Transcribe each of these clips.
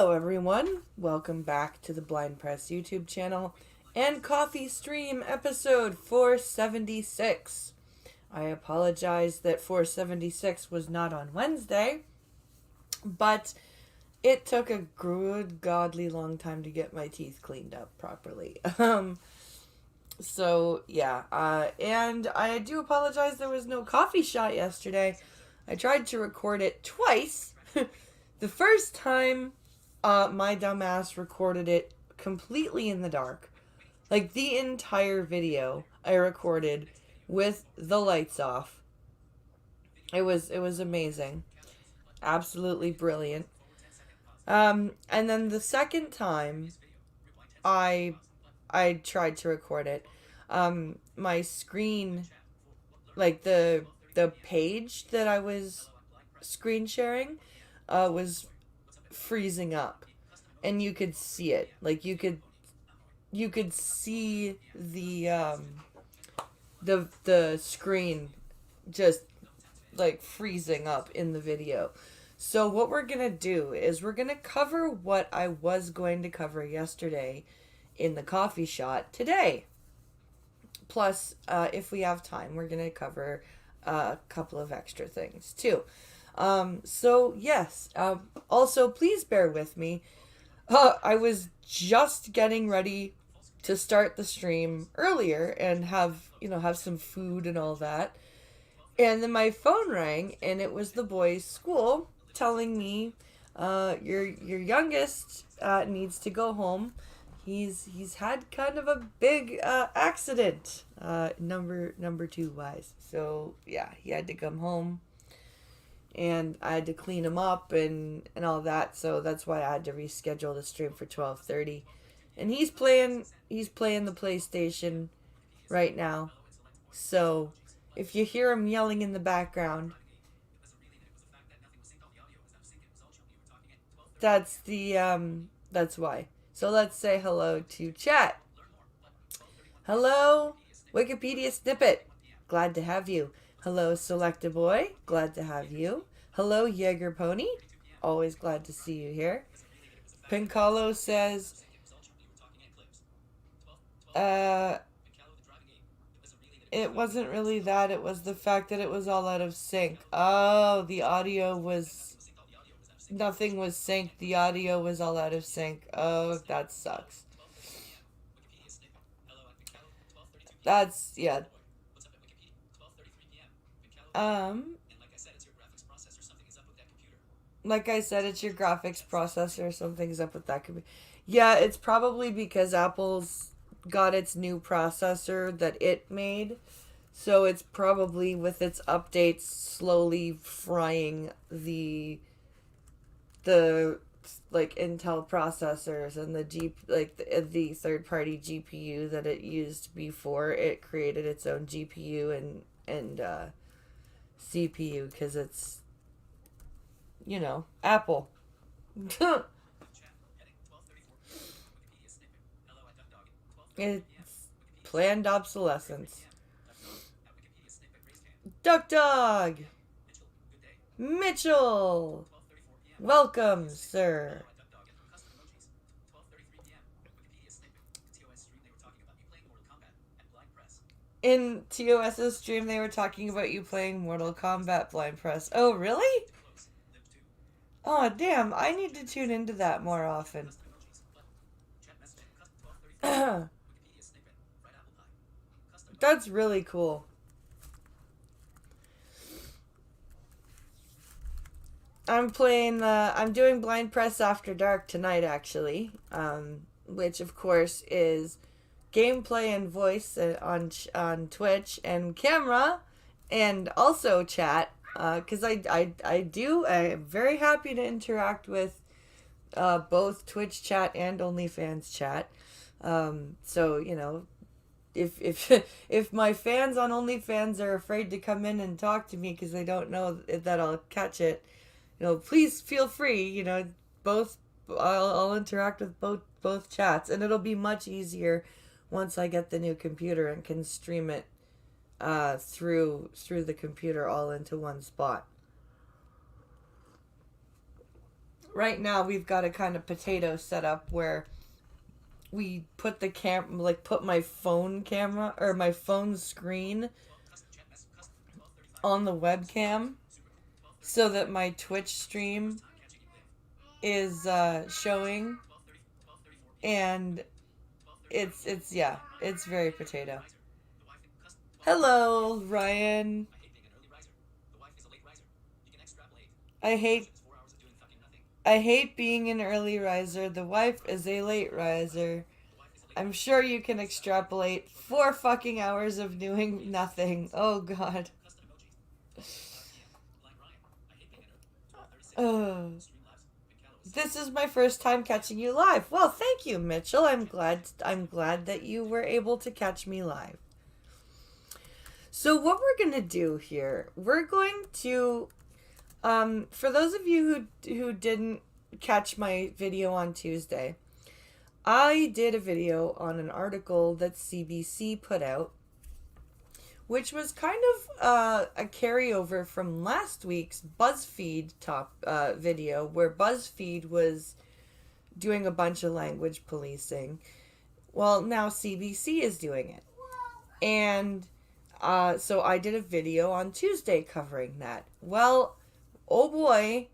Hello everyone, welcome back to the Blind Press YouTube channel and Coffee Stream episode 476. I apologize that 476 was not on Wednesday, but it took a good godly long time to get my teeth cleaned up properly. And I do apologize there was no coffee shot yesterday. I tried to record it twice. The first time, my dumbass recorded it completely in the dark. Like, the entire video I recorded with the lights off. It was amazing. Absolutely brilliant. And then the second time I tried to record it, my screen, like the page that I was screen sharing, was freezing up, and you could see it. Like you could see the screen just like freezing up in the video. So what we're gonna do is we're gonna cover what I was going to cover yesterday in the coffee shot today. Plus, if we have time, we're gonna cover a couple of extra things too. Also, please bear with me. I was just getting ready to start the stream earlier and have some food and all that. And then my phone rang, and it was the boys' school telling me, your youngest needs to go home. He's had kind of a big accident, number 2 wise. So yeah, he had to come home. And I had to clean him up and all that, so that's why I had to reschedule the stream for 12:30. And he's playing the PlayStation right now. So if you hear him yelling in the background, that's why. So let's say hello to chat. Hello, Wikipedia Snippet. Glad to have you. Hello, Selecta Boy. Glad to have you. Hello, Jaeger Pony. Always glad to see you here. Pincalo says, it wasn't really that. It was the fact that it was all out of sync. Oh, the audio was... Nothing was synced. The audio was all out of sync. Oh, that sucks. That's... yeah. Like I said, it's your graphics processor. Something's up with that computer. Yeah, it's probably because Apple's got its new processor that it made. So it's probably with its updates slowly frying the like Intel processors and the third-party GPU that it used before it created its own GPU and CPU, because it's, Apple. It's planned obsolescence. Duck Dog! Mitchell! Welcome, sir. In TOS's stream, they were talking about you playing Mortal Kombat Blind Press. Oh, really? Oh, damn. I need to tune into that more often. That's really cool. I'm doing Blind Press After Dark tonight, actually. Which, of course, is gameplay and voice on Twitch and camera, and also chat, because I'm very happy to interact with both Twitch chat and OnlyFans chat. So if my fans on OnlyFans are afraid to come in and talk to me because they don't know that I'll catch it, please feel free. I'll interact with both chats, and it'll be much easier once I get the new computer and can stream it through the computer all into one spot. right now we've got a kind of potato setup where we put the put my phone camera or my phone screen on the webcam so that my Twitch stream is showing, and it's very potato. Hello, Ryan. I hate I hate being an early riser. The wife is a late riser. I'm sure you can extrapolate 4 fucking hours of doing nothing. Oh god. Oh. This is my first time catching you live. Well, thank you, Mitchell. I'm glad that you were able to catch me live. So what we're going to do here, we're going to for those of you who didn't catch my video on Tuesday, I did a video on an article that CBC put out, which was kind of a carryover from last week's BuzzFeed video, where BuzzFeed was doing a bunch of language policing. Well, now CBC is doing it. And so I did a video on Tuesday covering that. Well, oh boy,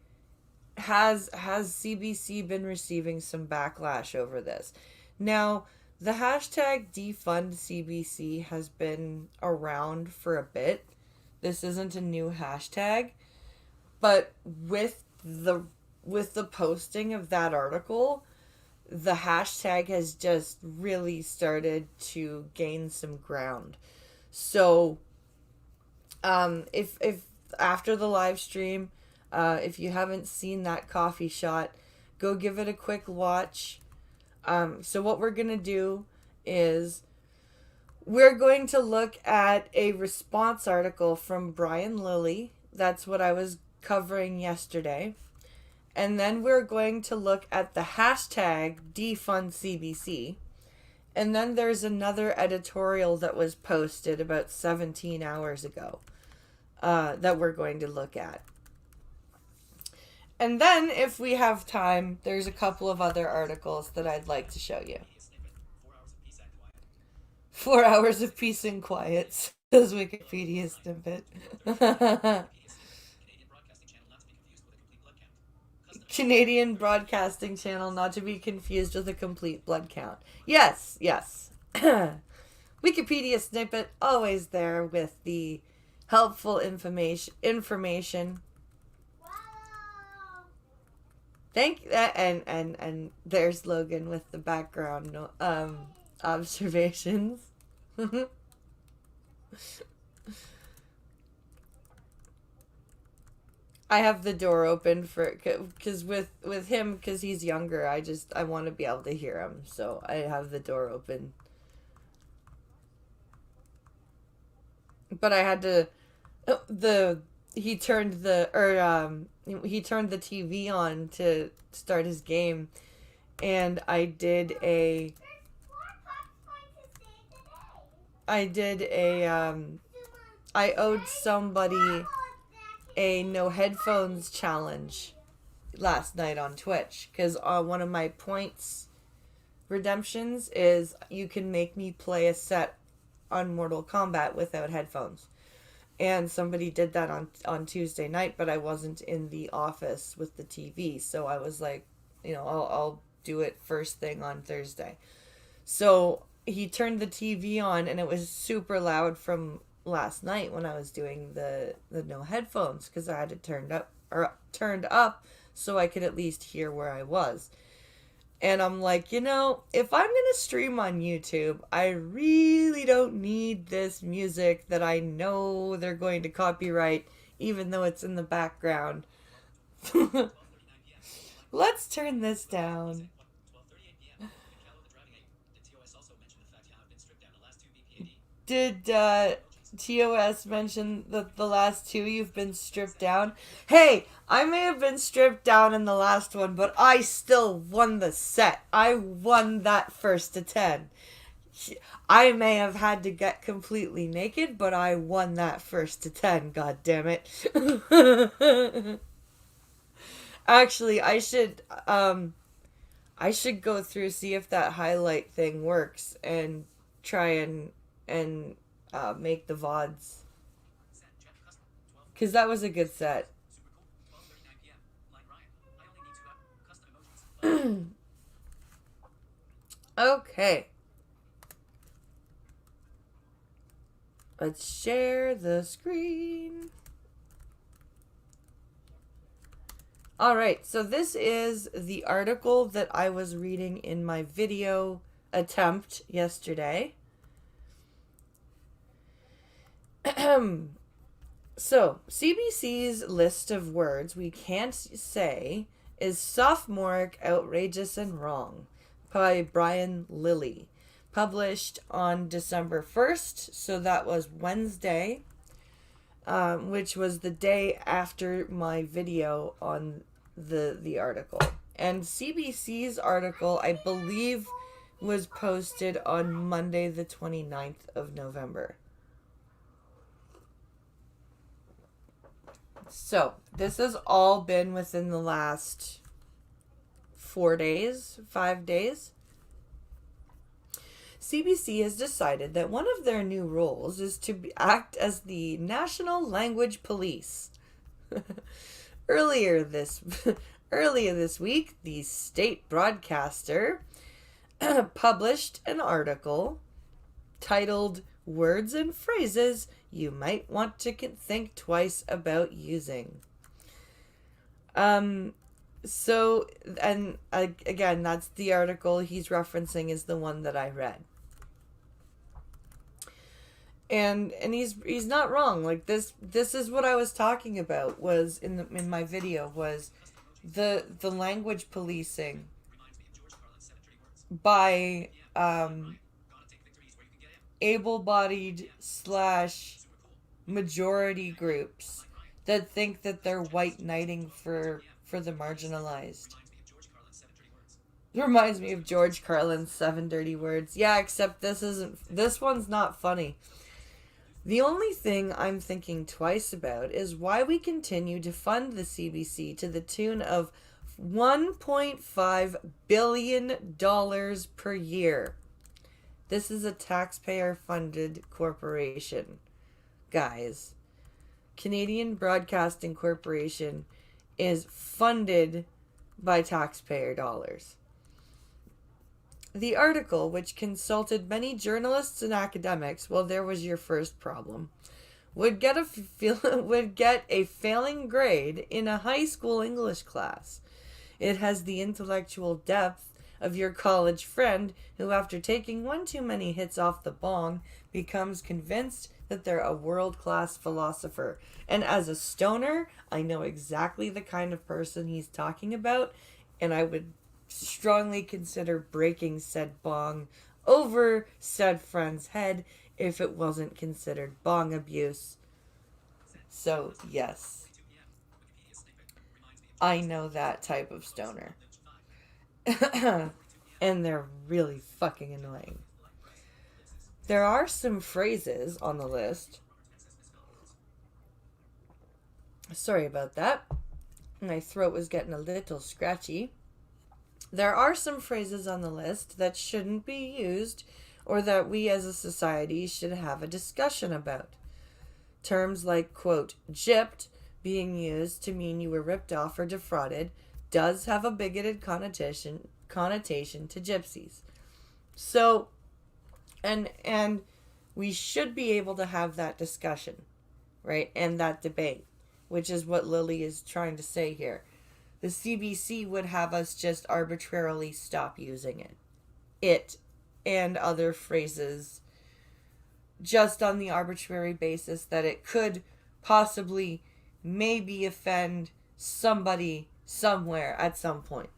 has CBC been receiving some backlash over this. Now, the hashtag defund CBC has been around for a bit. This isn't a new hashtag, but with the posting of that article, the hashtag has just really started to gain some ground. So, if after the live stream, if you haven't seen that coffee shot, go give it a quick watch. So what we're going to do is we're going to look at a response article from Brian Lilly. That's what I was covering yesterday. And then we're going to look at the hashtag defundCBC. And then there's another editorial that was posted about 17 hours ago that we're going to look at. And then, if we have time, there's a couple of other articles that I'd like to show you. 4 hours of peace and quiet, says Wikipedia snippet. Canadian Broadcasting Channel, not to be confused with a complete blood count. Yes, yes. Wikipedia snippet, always there with the helpful information. Thank and there's Logan with the background observations. I have the door open for because with him, because he's younger, I want to be able to hear him, so I have the door open. But I had to he turned the TV on to start his game, and I owed somebody a no headphones challenge last night on Twitch, because one of my points redemptions is you can make me play a set on Mortal Kombat without headphones. And somebody did that on Tuesday night, but I wasn't in the office with the TV, so I was like, I'll do it first thing on Thursday. So he turned the TV on, and it was super loud from last night when I was doing the no headphones, because I had it turned up so I could at least hear where I was. And I'm like, if I'm going to stream on YouTube, I really don't need this music that I know they're going to copyright, even though it's in the background. Let's turn this down. Did TOS mention that the last two you've been stripped down? Hey, I may have been stripped down in the last one, but I still won the set. I won that first to 10. I may have had to get completely naked, but I won that first to 10, god damn it. Actually, I should go through, see if that highlight thing works, and try and make the VODs, because that was a good set. Okay, let's share the screen. All right, so this is the article that I was reading in my video attempt yesterday. So, CBC's list of words we can't say is sophomoric, outrageous, and wrong by Brian Lilly. Published on December 1st, so that was Wednesday, which was the day after my video on the article. And CBC's article, I believe, was posted on Monday the 29th of November. So, this has all been within the last 4 days, 5 days. CBC has decided that one of their new roles is to act as the National Language Police. Earlier this week, the state broadcaster published an article titled "Words and Phrases You Might Want to Think Twice About Using." So, and again, that's the article he's referencing is the one that I read. And he's not wrong. Like this is what I was talking about, was in my video, was the language policing by able-bodied / majority groups that think that they're white knighting for the marginalized. It reminds me of George Carlin's 7 Dirty Words. Yeah, except this one's not funny. The only thing I'm thinking twice about is why we continue to fund the CBC to the tune of $1.5 billion per year. This is a taxpayer-funded corporation, guys. Canadian Broadcasting Corporation is funded by taxpayer dollars. The article, which consulted many journalists and academics, well, there was your first problem, would get a failing grade in a high school English class. It has the intellectual depth of your college friend who, after taking one too many hits off the bong, becomes convinced that they're a world-class philosopher. And as a stoner, I know exactly the kind of person he's talking about, and I would strongly consider breaking said bong over said friend's head if it wasn't considered bong abuse. So, yes, I know that type of stoner. And they're really fucking annoying. There are some phrases on the list. Sorry about that. My throat was getting a little scratchy. There are some phrases on the list that shouldn't be used or that we as a society should have a discussion about. Terms like, quote, gypped, being used to mean you were ripped off or defrauded, does have a bigoted connotation to gypsies. So, and we should be able to have that discussion, right? And that debate, which is what Lily is trying to say here. The CBC would have us just arbitrarily stop using it and other phrases just on the arbitrary basis that it could possibly maybe offend somebody somewhere at some point.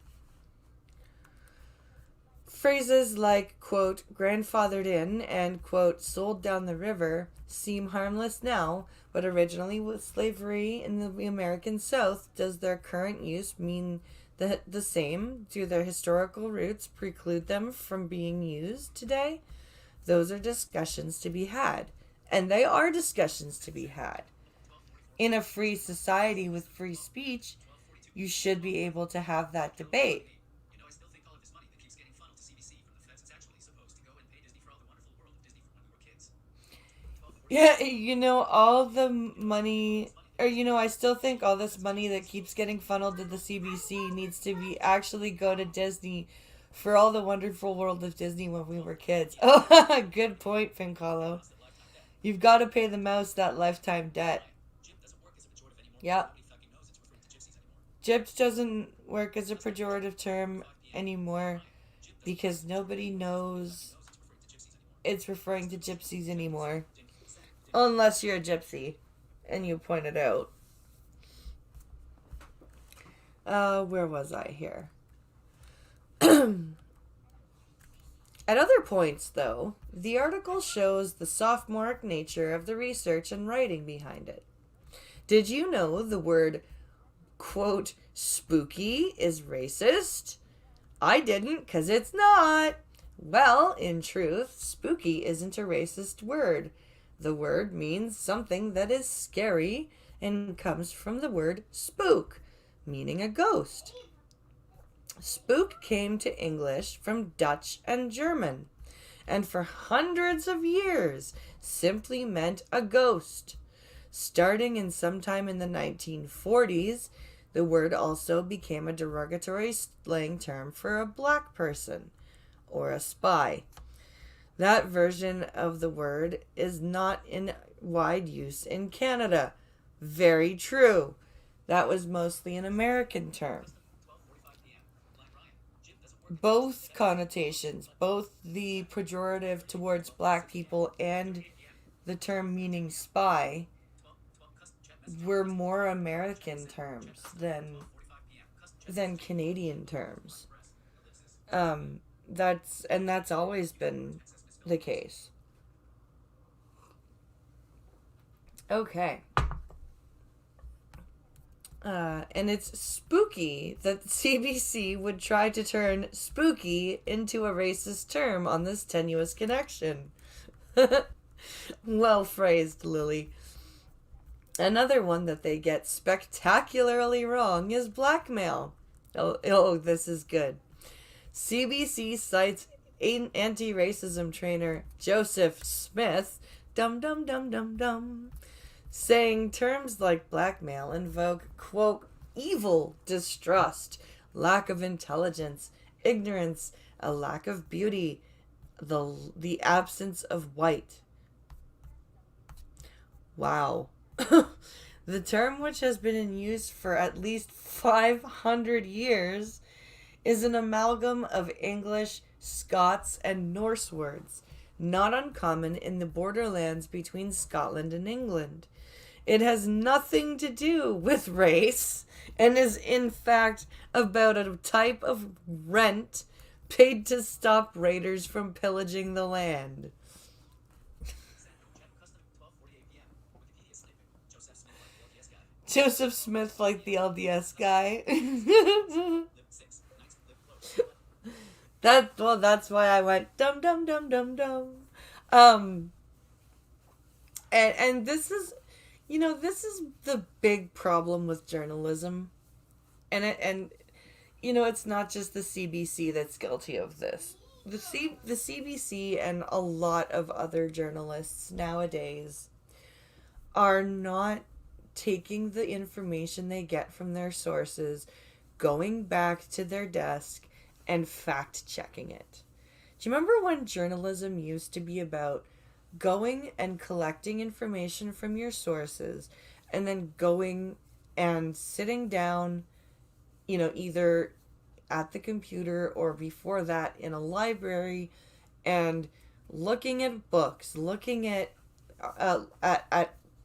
Phrases like, quote, grandfathered in and, quote, sold down the river seem harmless now, but originally with slavery in the American South, does their current use mean the same? Do their historical roots preclude them from being used today? Those are discussions to be had. And they are discussions to be had. In a free society with free speech, you should be able to have that debate. Yeah, all the money, or I still think all this money that keeps getting funneled to the CBC needs to be actually go to Disney for all the wonderful world of Disney when we were kids. Oh, good point, Pincalo. You've got to pay the mouse that lifetime debt. Yep. Gyps doesn't work as a pejorative term anymore because nobody knows it's referring to gypsies anymore. Unless you're a gypsy and you point it out. Where was I here? At other points, though, the article shows the sophomoric nature of the research and writing behind it. Did you know the word, quote, spooky is racist? I didn't, 'cause it's not. Well, in truth, spooky isn't a racist word. The word means something that is scary and comes from the word spook, meaning a ghost. Spook came to English from Dutch and German, and for hundreds of years simply meant a ghost. Starting in sometime in the 1940s, the word also became a derogatory slang term for a black person or a spy. That version of the word is not in wide use in Canada. Very true. That was mostly an American term. Both connotations, both the pejorative towards black people and the term meaning spy, were more American terms than Canadian terms. That's always been the case. Okay. And it's spooky that the CBC would try to turn spooky into a racist term on this tenuous connection. Well phrased, Lily. Another one that they get spectacularly wrong is blackmail. Oh, this is good. CBC cites anti-racism trainer Joseph Smith, dum dum dum dum dum, saying terms like blackmail invoke, quote, evil, distrust, lack of intelligence, ignorance, a lack of beauty, the absence of white. Wow. The term, which has been in use for at least 500 years, is an amalgam of English, Scots, and Norse words, not uncommon in the borderlands between Scotland and England. It has nothing to do with race and is in fact about a type of rent paid to stop raiders from pillaging the land. Joseph Smith, like the LDS guy. That's why I went dum dum dum dum dum. And this is, this is the big problem with journalism, and it's not just the CBC that's guilty of this. The CBC and a lot of other journalists nowadays are not taking the information they get from their sources, going back to their desk, and fact checking it. Do you remember when journalism used to be about going and collecting information from your sources and then going and sitting down, either at the computer or before that in a library and looking at books, looking at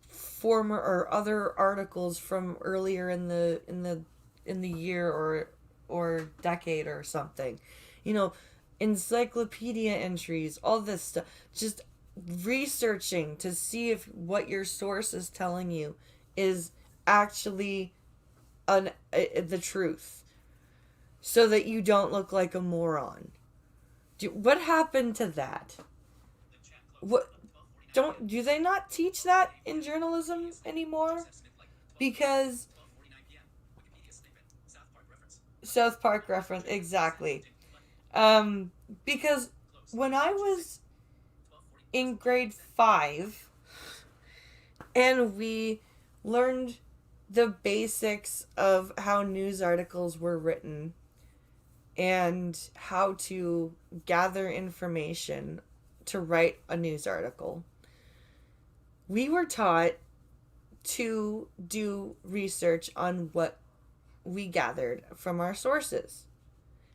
former or other articles from earlier in the year or decade or something, encyclopedia entries, all this stuff, just researching to see if what your source is telling you is actually the truth, so that you don't look like a moron. What happened to that? Do they not teach that in journalism anymore? Because South Park reference, exactly. Um, because when I was in grade 5 and we learned the basics of how news articles were written and how to gather information to write a news article, we were taught to do research on what we gathered from our sources.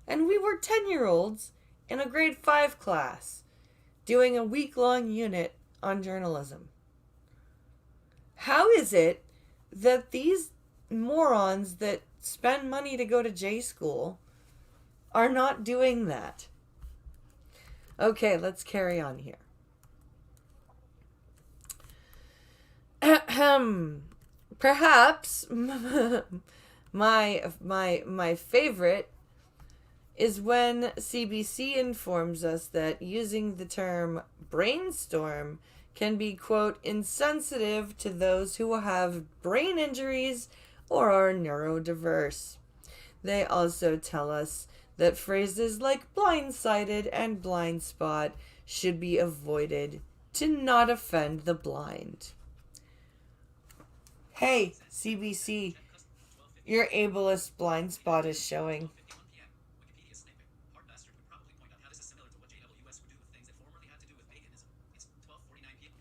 And we were 10-year-olds in a grade 5 class doing a week-long unit on journalism. How is it that these morons that spend money to go to J school are not doing that? Okay, let's carry on here. Perhaps my favorite is when CBC informs us that using the term brainstorm can be, quote, insensitive to those who have brain injuries or are neurodiverse. They also tell us that phrases like blindsided and blind spot should be avoided to not offend the blind. Hey, CBC, your ableist blind spot is showing.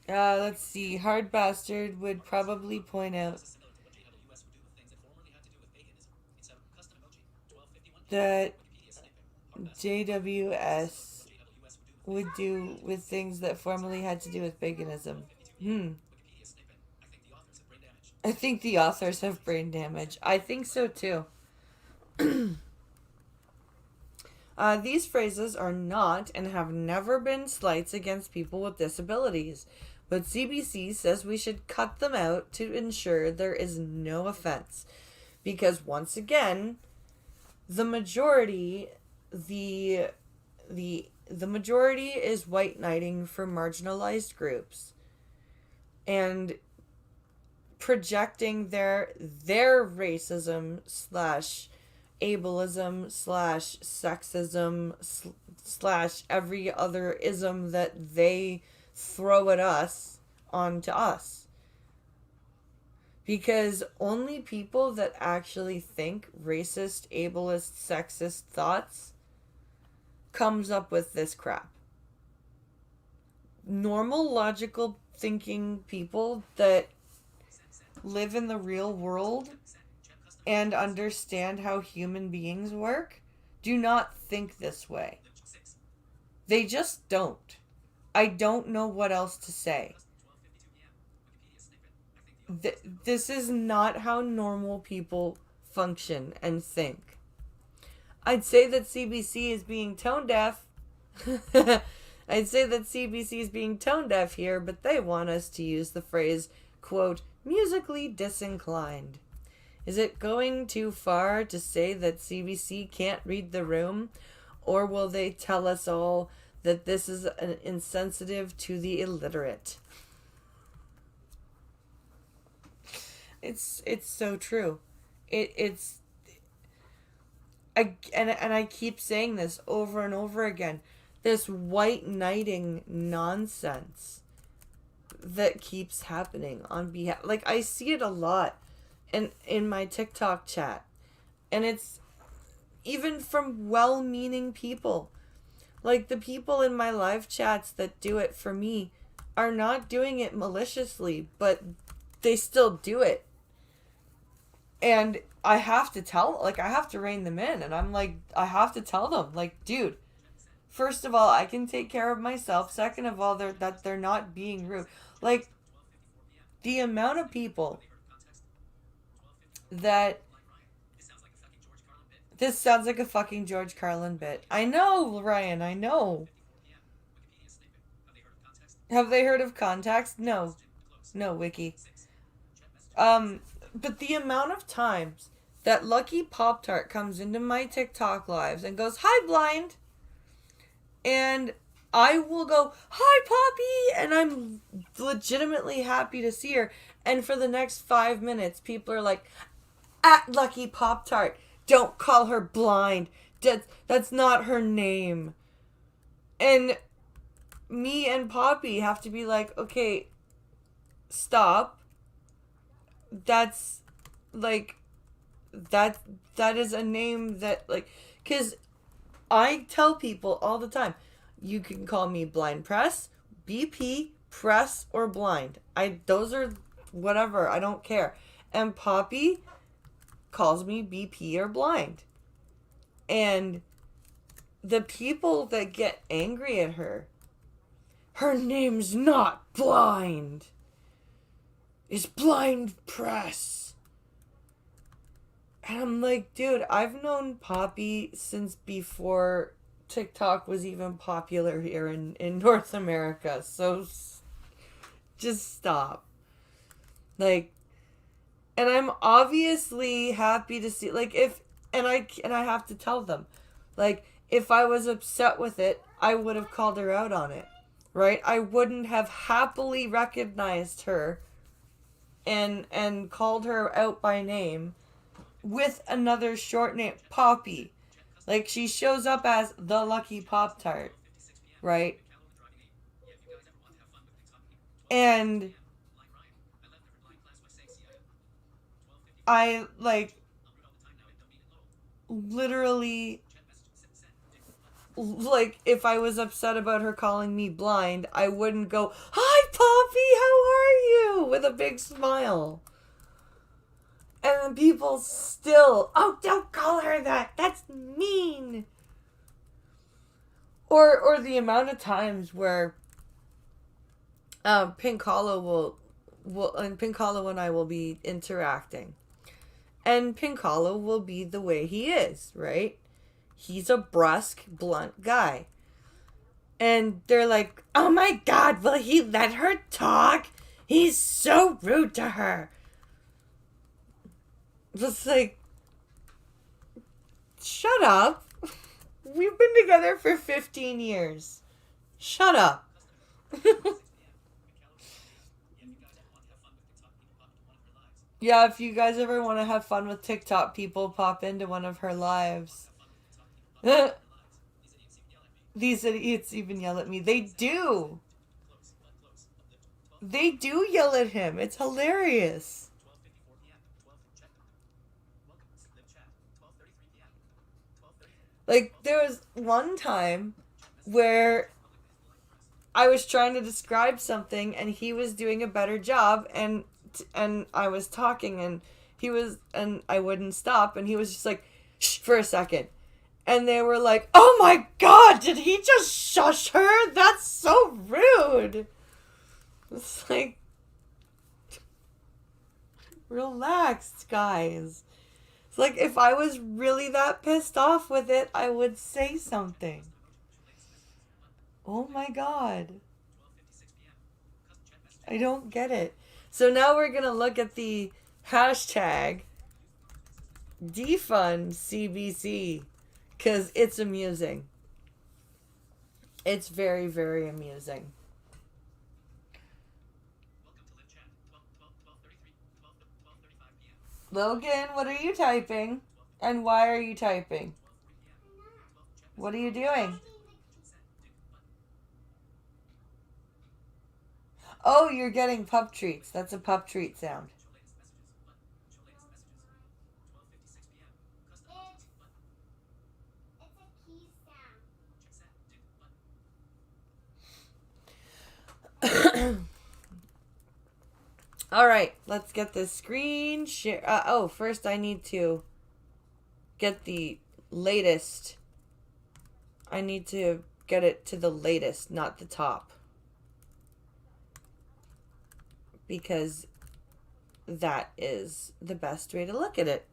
Let's see. Hard Bastard would probably point out that JWS would do with things that formerly had to do with paganism. I think the authors have brain damage. I think so too. These phrases are not and have never been slights against people with disabilities, but CBC says we should cut them out to ensure there is no offense. Because once again, the majority the majority is white knighting for marginalized groups and projecting their racism slash ableism slash sexism slash every other ism that they throw at us onto us. Because only people that actually think racist, ableist, sexist thoughts comes up with this crap. Normal, logical thinking people that live in the real world and understand how human beings work do not think this way. They just don't. I don't know what else to say. This is not how normal people function and think. I'd say that CBC is being tone deaf. I'd say that CBC is being tone deaf here, but they want us to use the phrase, quote, musically disinclined. Is it going too far to say that CBC can't read the room? Or will they tell us all that this is insensitive to the illiterate? It's so true. It's I keep saying this over and over again. This white knighting nonsense that keeps happening on behalf, like, I see it a lot in my TikTok chat, and it's even from well-meaning people. Like, the people in my live chats that do it for me are not doing it maliciously, but they still do it. And I have to rein them in, and I'm like, I have to tell them, like, dude, first of all, I can take care of myself. Second of all, they're not being rude. Like, the amount of people that... This sounds like a fucking George Carlin bit. I know, Ryan, I know. Have they heard of context? No. No, Wiki. But the amount of times that Lucky Pop-Tart comes into my TikTok lives and goes, hi, blind. And I will go, hi, Poppy. And I'm legitimately happy to see her. And for the next 5 minutes, people are like, at Lucky Pop-Tart. Don't call her blind. That's not her name. And me and Poppy have to be like, okay, stop. That's like that that is a name that like cuz I tell people all the time, you can call me Blind Press, BP, Press, or Blind. Those are whatever, I don't care. And Poppy calls me BP or Blind. And the people that get angry at her name's not Blind. It's Blind Press. And I'm like, dude, I've known Poppy since before TikTok was even popular here in North America. So just stop. Like, and I'm obviously happy to see, like, I have to tell them, like, if I was upset with it, I would have called her out on it, right? I wouldn't have happily recognized her and called her out by name with another short name, Poppy. Like, she shows up as the Lucky Pop-Tart, right? And I, like, literally, like, if I was upset about her calling me blind, I wouldn't go, "Hi, Poppy, how are you?" with a big smile. And then people still, "Oh, don't call her that. That's mean." Or the amount of times where Pink Hollow and Pink Hollow and I will be interacting. And Pink Hollow will be the way he is, right? He's a brusque, blunt guy. And they're like, "Oh my God, will he let her talk? He's so rude to her." Just like, shut up. We've been together for 15 years. Shut up. Yeah, if you guys ever want to have fun with TikTok people, pop into one of her lives. These idiots even yell at me. They do. They do yell at him. It's hilarious. Like, there was one time where I was trying to describe something and he was doing a better job, and I was talking and I wouldn't stop, and he was just like, "Shh, for a second." And they were like, "Oh my God, did he just shush her? That's so rude." It's like, relax, guys. It's like, if I was really that pissed off with it, I would say something. Oh my God. I don't get it. So now we're going to look at the hashtag defund CBC because it's amusing. It's very, very amusing. Logan, what are you typing? And why are you typing? What are you doing? Oh, you're getting pup treats. That's a pup treat sound. All right, let's get this screen share. First I need to get the latest. I need to get it to the latest, not the top. Because that is the best way to look at it.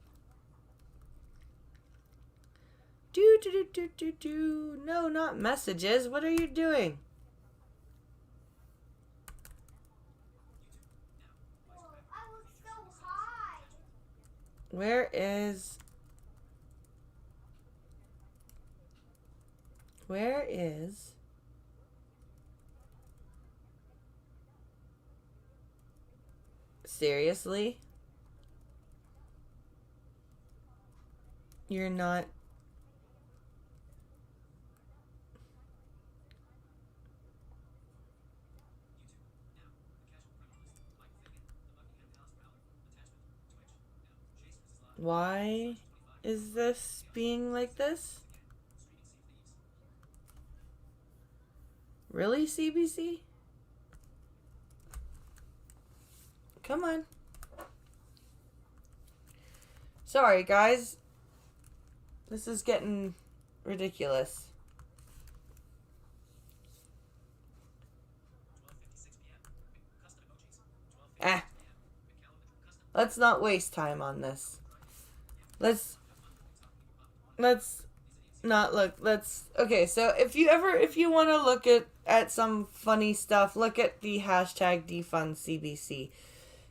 No, not messages. What are you doing? Where is... Seriously? You're not. Why is this being like this? Really, CBC? Come on. Sorry, guys. This is getting ridiculous. Ah. Let's not waste time on this. Let's let's not look. Let's okay. So if you want to look at some funny stuff, look at the hashtag defund CBC.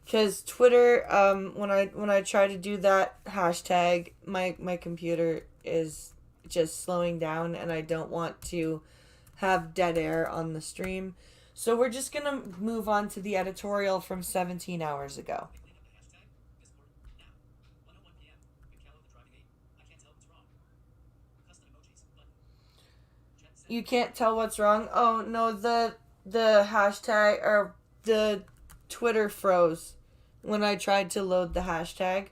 Because Twitter, when I try to do that hashtag, my computer is just slowing down, and I don't want to have dead air on the stream. So we're just gonna move on to the editorial from 17 hours ago. You can't tell what's wrong. Oh no, the hashtag or the Twitter froze when I tried to load the hashtag.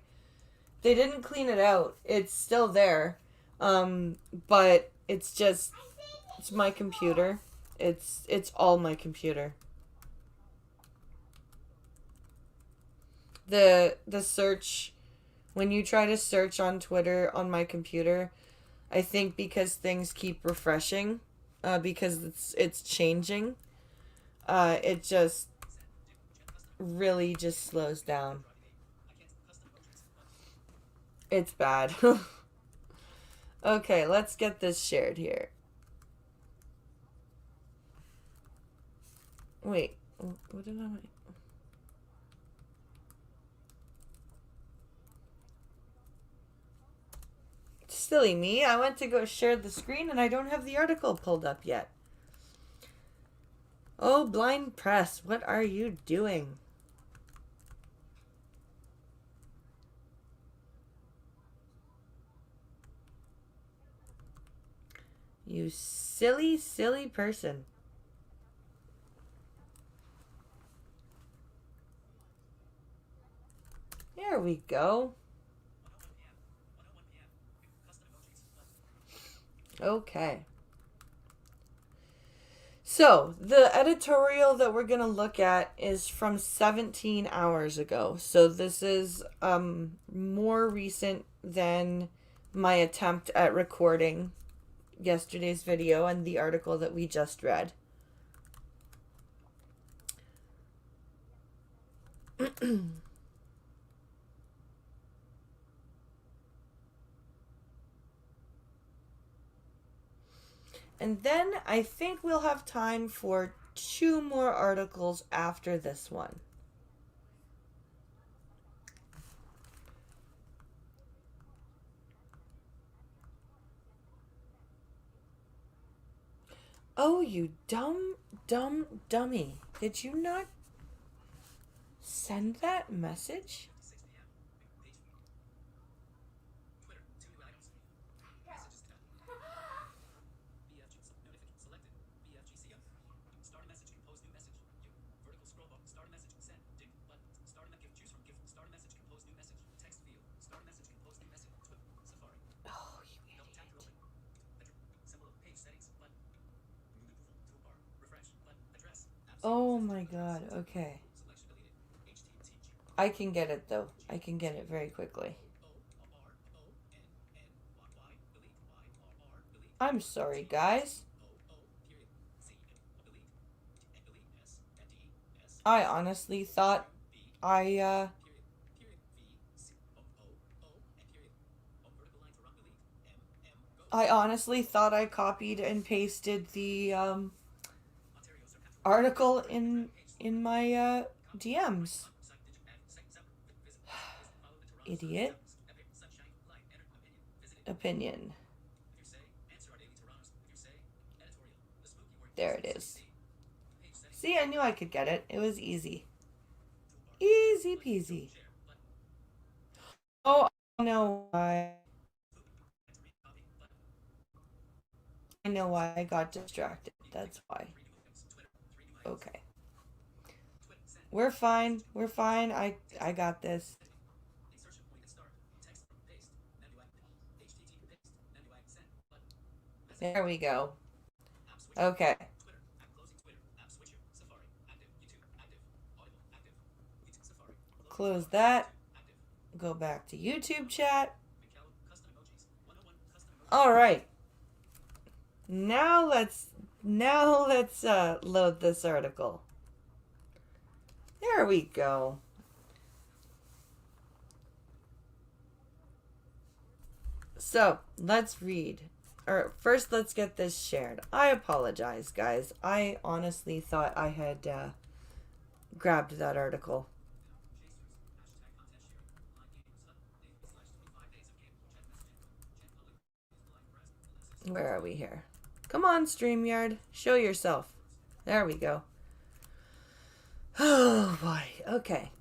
They didn't clean it out. It's still there. But it's my computer. It's all my computer. The search when you try to search on Twitter on my computer, I think because things keep refreshing, because it's changing, it just really just slows down. It's bad. Okay, let's get this shared here. Wait, what did I? Silly me, I went to go share the screen and I don't have the article pulled up yet. Oh, blind press, what are you doing? You silly, silly person. There we go. Okay. So, the editorial that we're going to look at is from 17 hours ago. So, this is more recent than my attempt at recording yesterday's video and the article that we just read. And then I think we'll have time for 2 more articles after this one. Oh, you dumb dummy. Did you not send that message? Oh my god, okay. I can get it though. I can get it very quickly. I'm sorry, guys. I honestly thought I I honestly thought I copied and pasted the article in my DMs. Idiot. Opinion. There it is. See, I knew I could get it. It was easy. Easy peasy. Oh, I know why. I know why I got distracted. That's why. Okay. We're fine. We're fine. I got this. There we go. Okay. Close that. Go back to YouTube chat. All right. Now let's load this article. There we go. So, let's read. Or first let's get this shared. I apologize, guys. I honestly thought I had grabbed that article. Where are we here? Come on, StreamYard. Show yourself. There we go. Oh boy. Okay.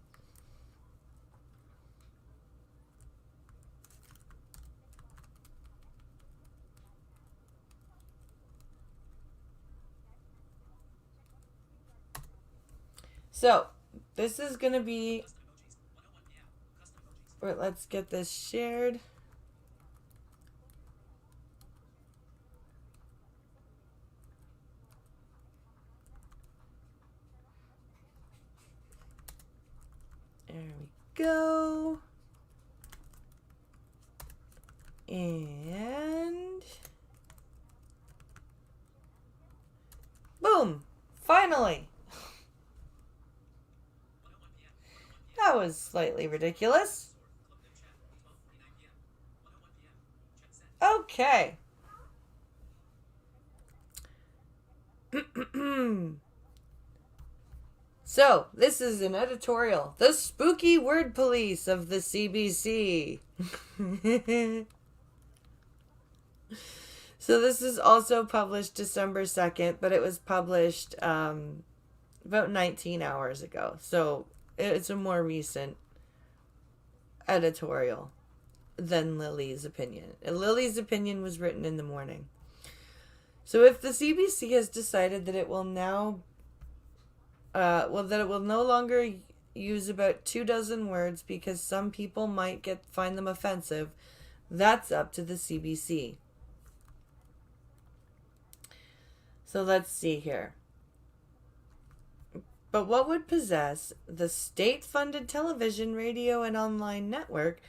So, this is going to be... Let's get this shared. There we go. And... boom! Finally! That was slightly ridiculous. Okay. So, this is an editorial. The Spooky Word Police of the CBC. So, this is also published December 2nd, but it was published about 19 hours ago. So, it's a more recent editorial than Lily's opinion. Lily's opinion was written in the morning. So, if the CBC has decided that it will now that it will no longer use about 24 words because some people might find them offensive, that's up to the CBC. So let's see here. But what would possess the state-funded television, radio, and online network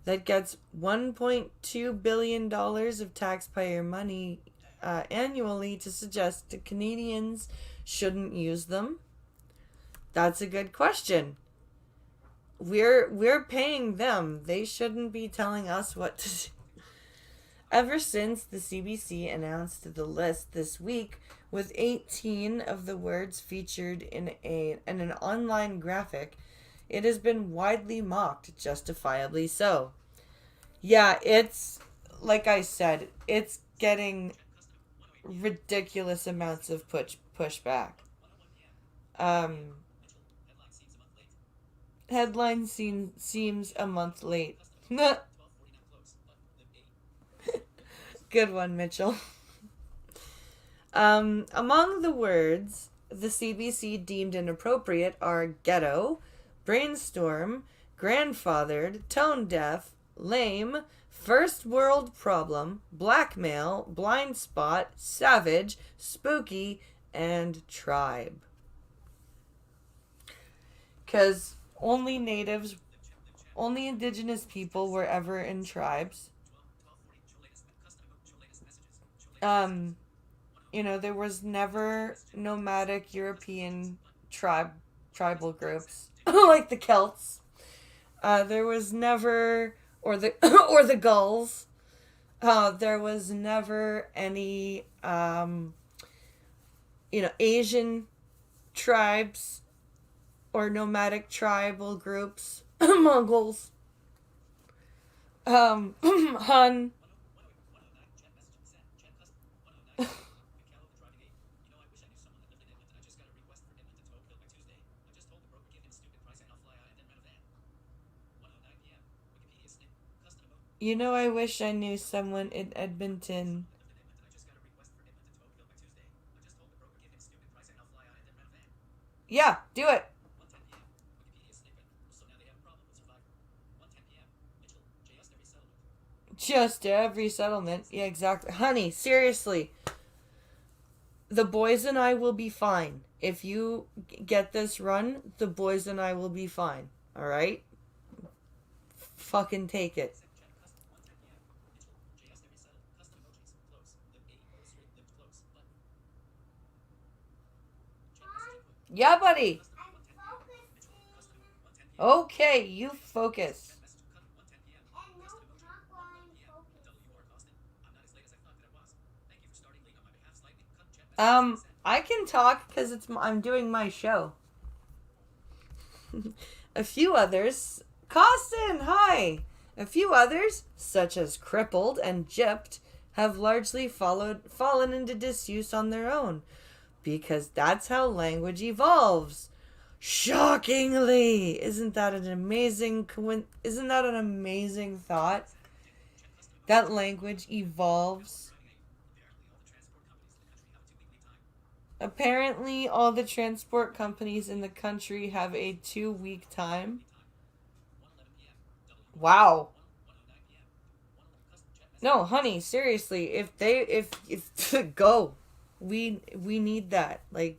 that gets $1.2 billion of taxpayer money annually to suggest that Canadians shouldn't use them? That's a good question. We're paying them. They shouldn't be telling us what to do. Ever since the CBC announced the list this week with 18 of the words featured in an online graphic, it has been widely mocked, justifiably so. Yeah, it's like I said, it's getting ridiculous amounts of pushback. Headline seems a month late. Good one, Mitchell. Among the words the CBC deemed inappropriate are ghetto, brainstorm, grandfathered, tone deaf, lame, first world problem, blackmail, blind spot, savage, spooky, and tribe. Because only natives, only indigenous people were ever in tribes. There was never nomadic European tribal groups like the Celts. There was never, or the or the Gauls. There was never any Asian tribes or nomadic tribal groups. Mongols. Hun. I wish I knew someone in Edmonton. Yeah, do it. Just every settlement. Yeah, exactly. Honey, seriously. The boys and I will be fine. If you get this run, the boys and I will be fine. Alright? Fucking take it. Yeah, buddy. Okay, you focus. I can talk because I'm doing my show. A few others, Costin, hi. A few others, such as crippled and gypped, have largely fallen into disuse on their own, because that's how language evolves. Shockingly, isn't that an amazing thought? That language evolves. Apparently, all the transport companies in the country have a 2 week time. Wow. No, honey, seriously, if go. We need that. Like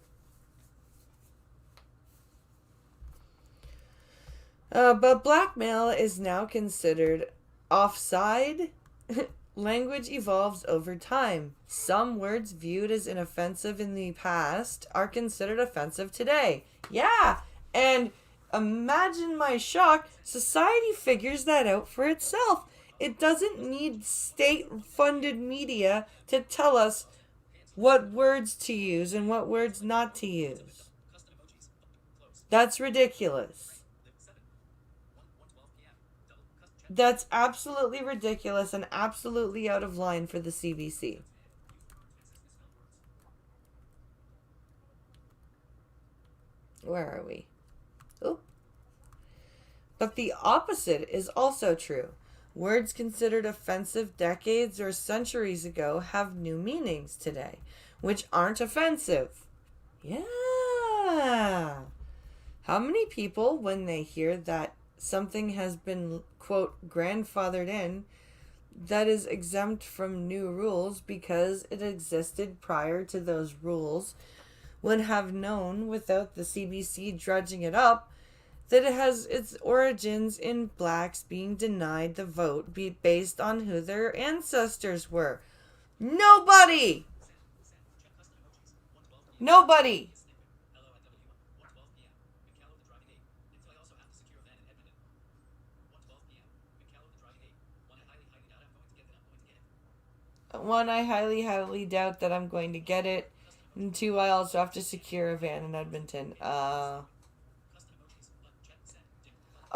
but blackmail is now considered offside. Language evolves over time. Some words viewed as inoffensive in the past are considered offensive today. Yeah, and imagine my shock. Society figures that out for itself. It doesn't need state funded media to tell us what words to use and what words not to use. That's ridiculous. That's absolutely ridiculous and absolutely out of line for the CBC. Where are we? Oh. But the opposite is also true. Words considered offensive decades or centuries ago have new meanings today, which aren't offensive. Yeah. How many people, when they hear that something has been, quote, grandfathered in, that is exempt from new rules because it existed prior to those rules, would have known without the CBC drudging it up that it has its origins in blacks being denied the vote based on who their ancestors were? Nobody! Nobody! One, I highly, highly doubt that I'm going to get it. And two, I also have to secure a van in Edmonton.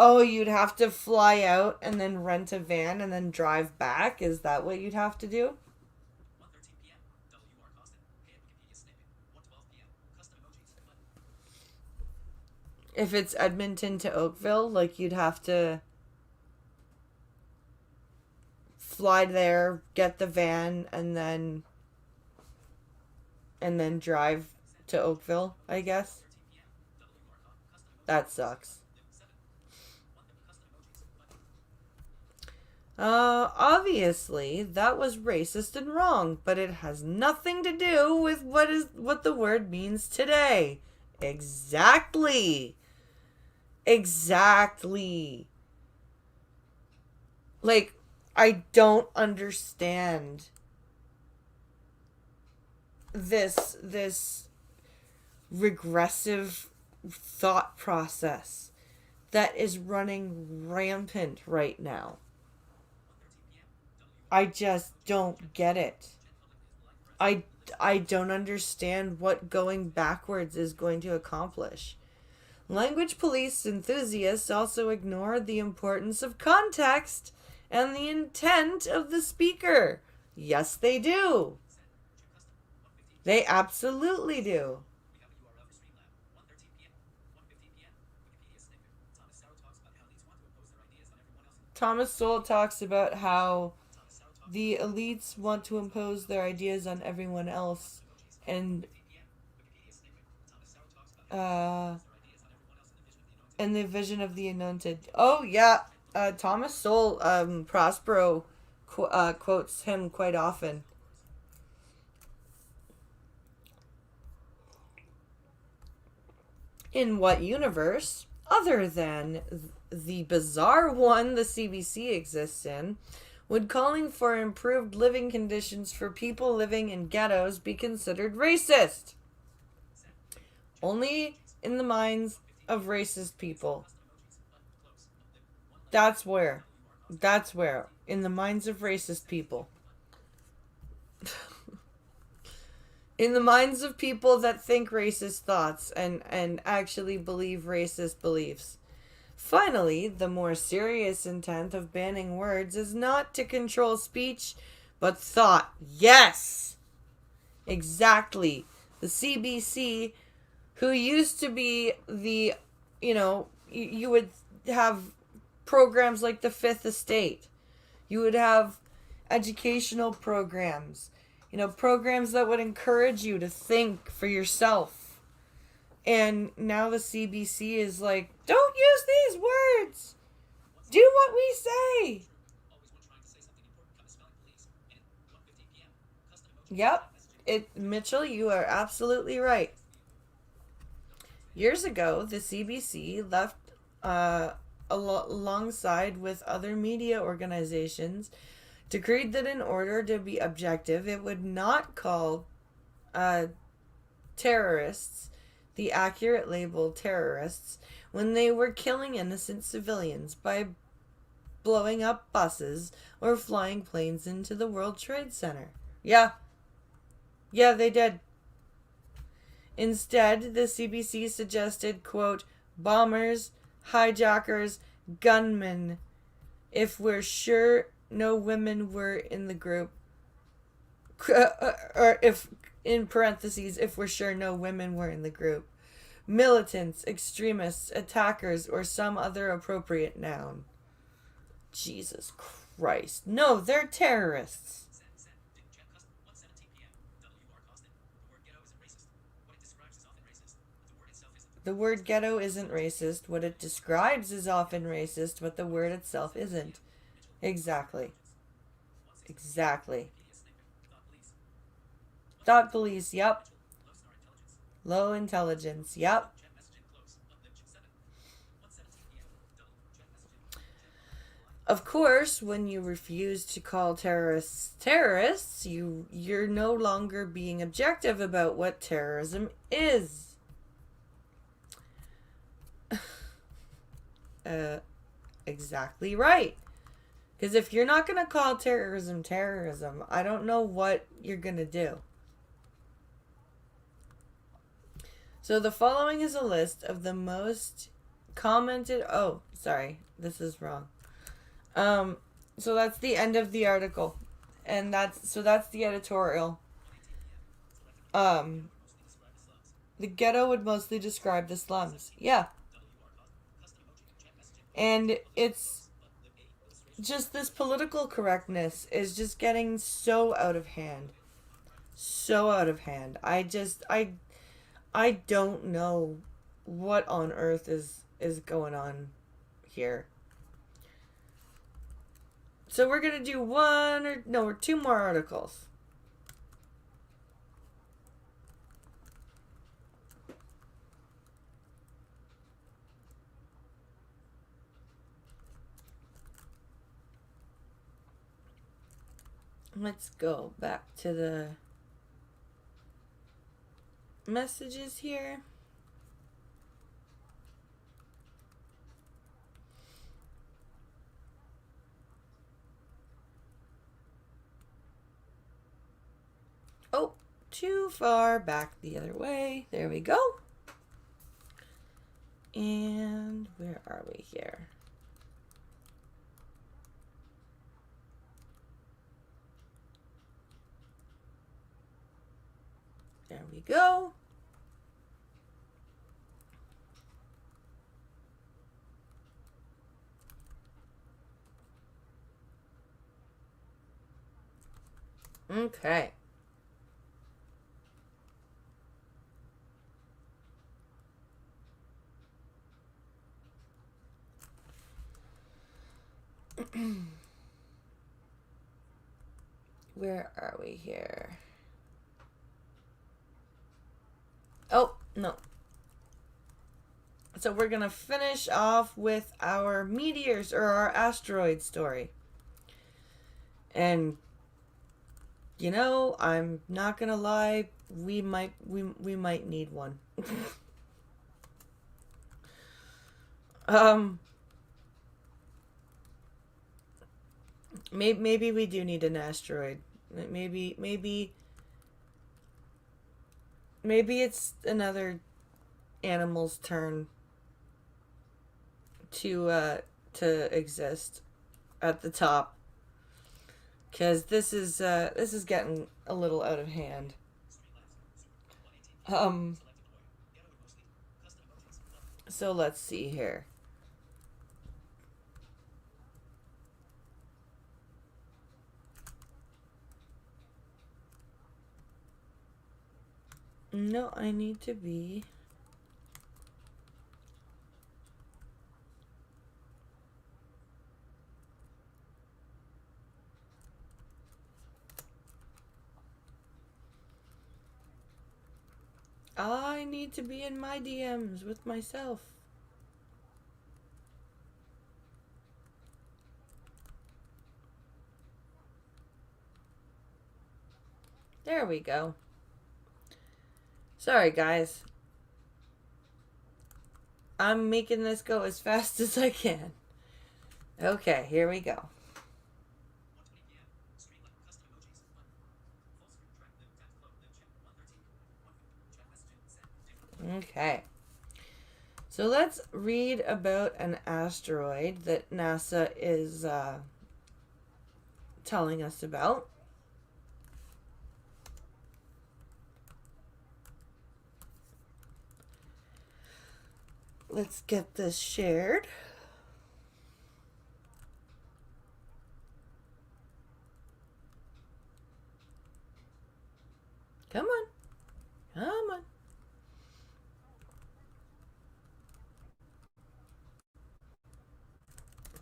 Oh, you'd have to fly out and then rent a van and then drive back? Is that what you'd have to do? If it's Edmonton to Oakville, like you'd have to fly there, get the van, and then drive to Oakville, I guess. That sucks. Obviously, that was racist and wrong, but it has nothing to do with what the word means today. Exactly. Exactly. Like, I don't understand this regressive thought process that is running rampant right now. I just don't get it. I I don't understand what going backwards is going to accomplish. Language police enthusiasts also ignore the importance of context and the intent of the speaker. Yes, they do. They absolutely do. Thomas Sowell talks about how the elites want to impose their ideas on everyone else, and Uh, and the vision of the anointed. Oh yeah, Thomas Sowell, Prospero, quotes him quite often. In what universe, other than the bizarre one the CBC exists in, would calling for improved living conditions for people living in ghettos be considered racist? Only in the minds of racist people. That's where. That's where. In the minds of racist people. In the minds of people that think racist thoughts and actually believe racist beliefs. Finally, the more serious intent of banning words is not to control speech, but thought. Yes! Exactly. The CBC, who used to be the, you would have programs like the Fifth Estate. You would have educational programs, programs that would encourage you to think for yourself. And now the CBC is like, don't use these words. Do what we say. Yep. Mitchell, you are absolutely right. Years ago, the CBC left alongside with other media organizations decreed that in order to be objective, it would not call uh, terrorists the accurate label terrorists when they were killing innocent civilians by blowing up buses or flying planes into the World Trade Center. Yeah, yeah, they did. Instead, the CBC suggested, quote, bombers, hijackers, gunmen, if we're sure no women were in the group, or if, in parentheses, if we're sure no women were in the group, militants, extremists, attackers, or some other appropriate noun. Jesus Christ. No, they're terrorists. The word ghetto isn't racist. What it describes is often racist, but the word itself isn't. Exactly. Exactly. Thought police, yep. Low intelligence, yep. Of course, when you refuse to call terrorists terrorists, you're no longer being objective about what terrorism is. Exactly right. Because if you're not going to call terrorism terrorism, I don't know what you're going to do. So the following is a list of the most commented. Oh, sorry, this is wrong. So that's the end of the article, and that's the editorial. Um, the ghetto would mostly describe the slums. Yeah, and it's just this political correctness is just getting so out of hand, so out of hand. I don't know what on earth is going on here. So we're gonna do two more articles. Let's go back to the messages here. Oh, too far back the other way. There we go. And where are we here? There we go. Okay. Where are we here? Oh, no. So we're going to finish off with our meteors or our asteroid story. And you know, I'm not going to lie, we might need one. um maybe we do need an asteroid. Maybe it's another animal's turn to exist at the top, because this is getting a little out of hand. So let's see here. No, I need to be. I need to be in my DMs with myself. There we go. Sorry, guys. I'm making this go as fast as I can. Okay, here we go. Okay. So let's read about an asteroid that NASA is telling us about. Let's get this shared. Come on. Come on.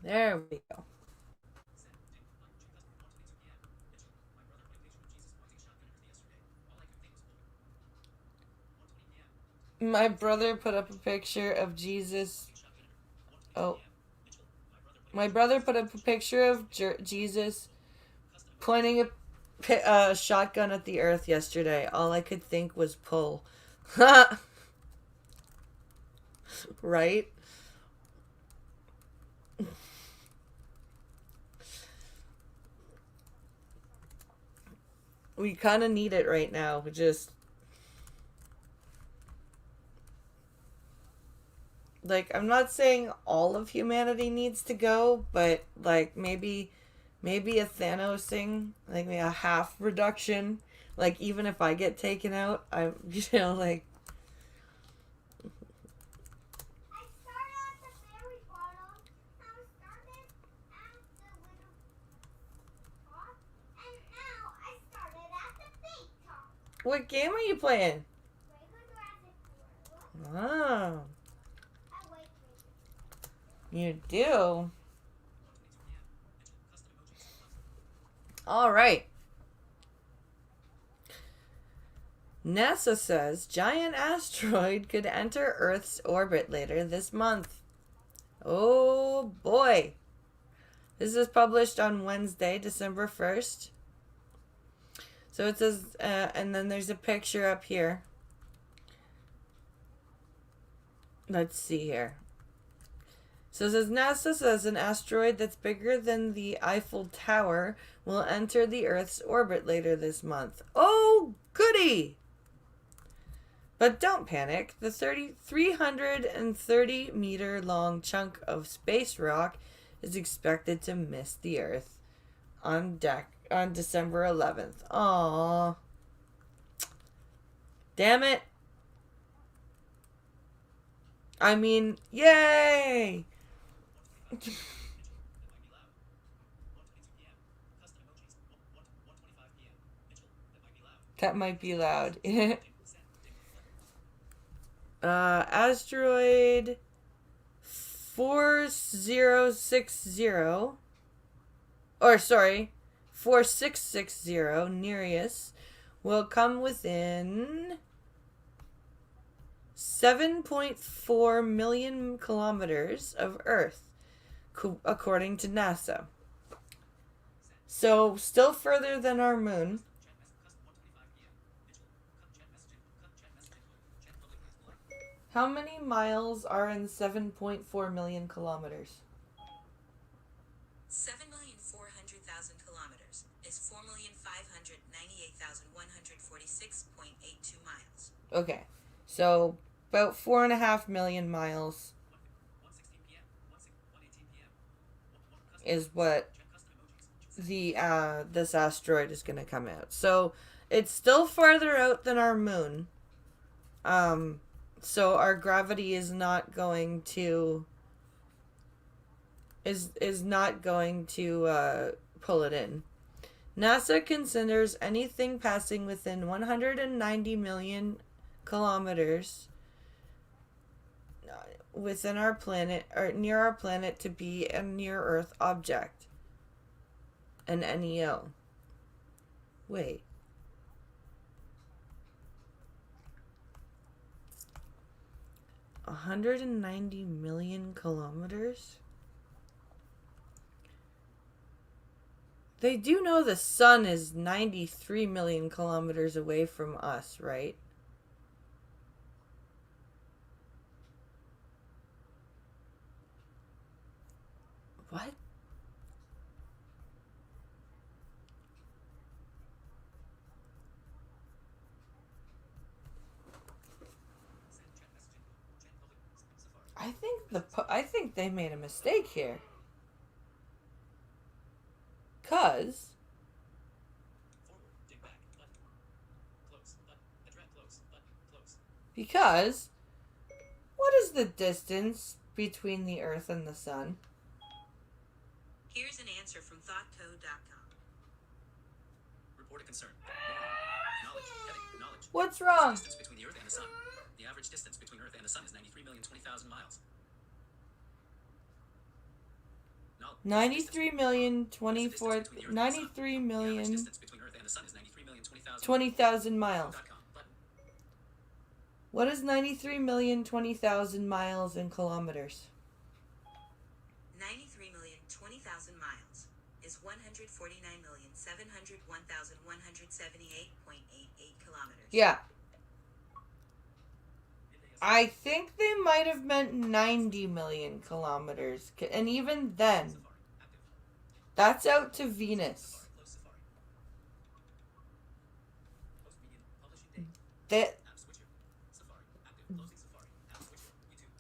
There we go. My brother put up a picture of Jesus. Oh. My brother put up a picture of Jesus pointing a shotgun at the earth yesterday. All I could think was pull. Right? We kind of need it right now. Just like, I'm not saying all of humanity needs to go, but like maybe a Thanos thing, like maybe a half reduction. Like, even if I get taken out, I'm like. What game are you playing? Oh. You do? All right. NASA says giant asteroid could enter Earth's orbit later this month. Oh boy. This is published on Wednesday, December 1st. So it says, and then there's a picture up here. Let's see here. So it says NASA says an asteroid that's bigger than the Eiffel Tower will enter the Earth's orbit later this month. Oh, goody! But don't panic. The 330 meter long chunk of space rock is expected to miss the Earth on December 11th. Aww. Damn it. I mean, yay! That might be loud. Asteroid 4060 or sorry, 4660 Nereus will come within 7.4 million kilometers of Earth, according to NASA. So, still further than our moon. How many miles are in 7.4 million kilometers? 7,400,000 kilometers is 4,598,146.82 miles. Okay, so about 4.5 million miles is what this asteroid is going to come out. So it's still farther out than our moon. So our gravity is not going to pull it in. NASA considers anything passing within 190 million kilometers within our planet or near our planet to be a near Earth object, an NEO. Wait. $190 million kilometers? They do know the sun is 93 million kilometers away from us, right? What? I think they made a mistake here. Because what is the distance between the Earth and the Sun? Here's an answer from thoughtcode.com. Report a concern. Knowledge. What's wrong? The distance between the Earth and the Sun. The average distance between Earth and the Sun is 93,020,000 miles. 93 million 24 93 million 20,000 miles. What is 93 million 20,000 miles in kilometers? 93,020,000 miles is 149,701,178.88 kilometers. Yeah. I think they might have meant 90 million kilometers. And even then, that's out to Venus. That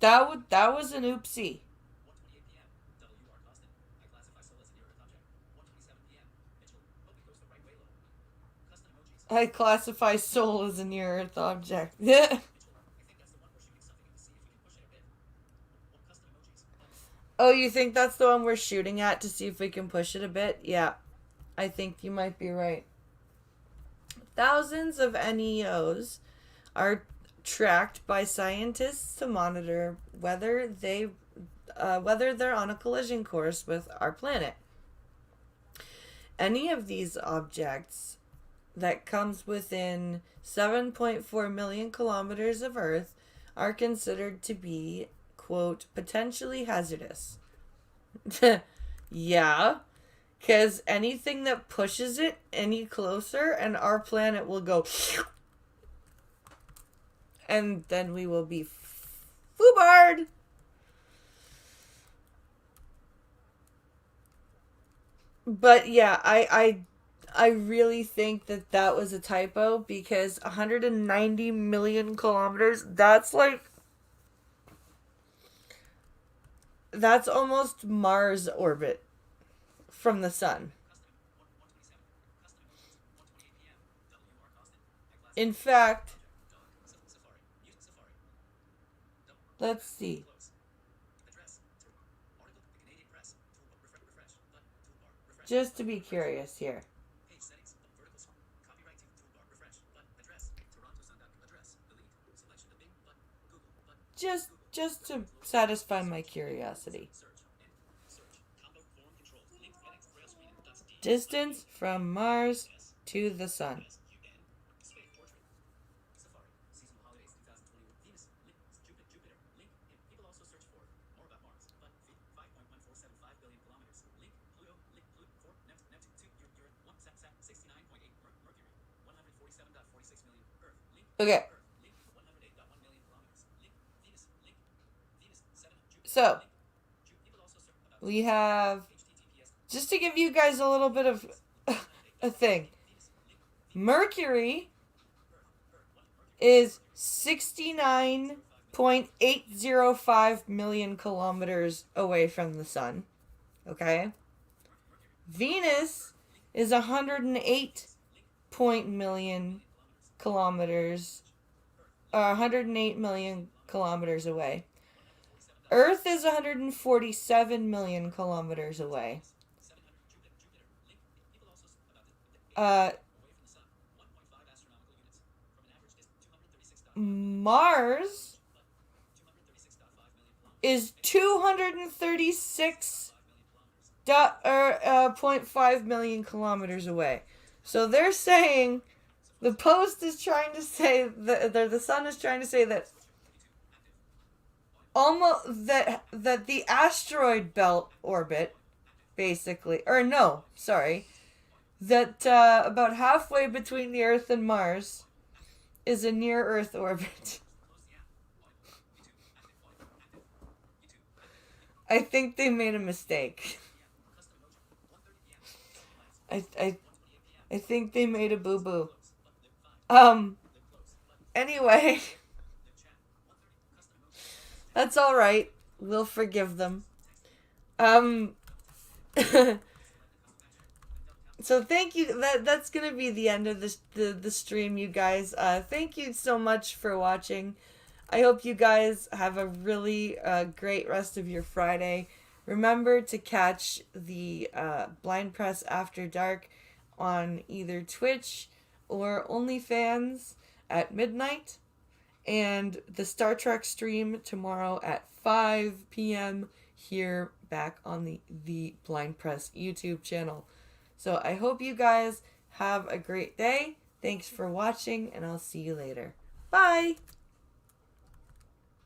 was an oopsie. I classify Sol as a near Earth object. Oh, you think that's the one we're shooting at to see if we can push it a bit? Yeah, I think you might be right. Thousands of NEOs are tracked by scientists to monitor whether they're on a collision course with our planet. Any of these objects that comes within 7.4 million kilometers of Earth are considered to be, quote, potentially hazardous. Yeah, because anything that pushes it any closer and our planet will go and then we will be foobarred. But yeah, I really think that was a typo because 190 million kilometers, that's almost Mars orbit from the sun. In fact, let's see. Just to be curious here. Just to satisfy my curiosity. Distance from Mars to the Sun. Space Portrait. Safari. Seasonal holidays 2021. Venus. Link. Jupiter. Link. People also search for more about Mars. But 5.1475 billion kilometers. Link. Pluto. Link. Pluto. 4. Neptune. 2. Europe. 1. 69.8. Mercury. 147.46 million. Earth. Link. Okay. Earth. Link. 108.1 million kilometers. Link. Venus. Link. Venus. 7. Jupiter. So, Link. People also search about we have, HTTPS. just to give you guys a little bit of a thing, Mercury is 69.805 million kilometers away from the sun. Okay? Venus is 108 million kilometers, 108 million kilometers away. Earth is 147 million kilometers away. Mars is 236.5 million kilometers away. So they're saying, the Post is trying to say that the Sun is trying to say that almost that the asteroid belt orbit, basically, or no, sorry, that about halfway between the Earth and Mars is a near-Earth orbit. I think they made a mistake. I think they made a boo-boo. Anyway, that's all right. We'll forgive them. So thank you. That's gonna be the end of the stream, you guys. Thank you so much for watching. I hope you guys have a really great rest of your Friday. Remember to catch the Blind Press After Dark on either Twitch or OnlyFans at midnight, and the Star Trek stream tomorrow at 5 p.m. here back on the Blind Press YouTube channel. So I hope you guys have a great day. Thanks for watching, and I'll see you later. Bye!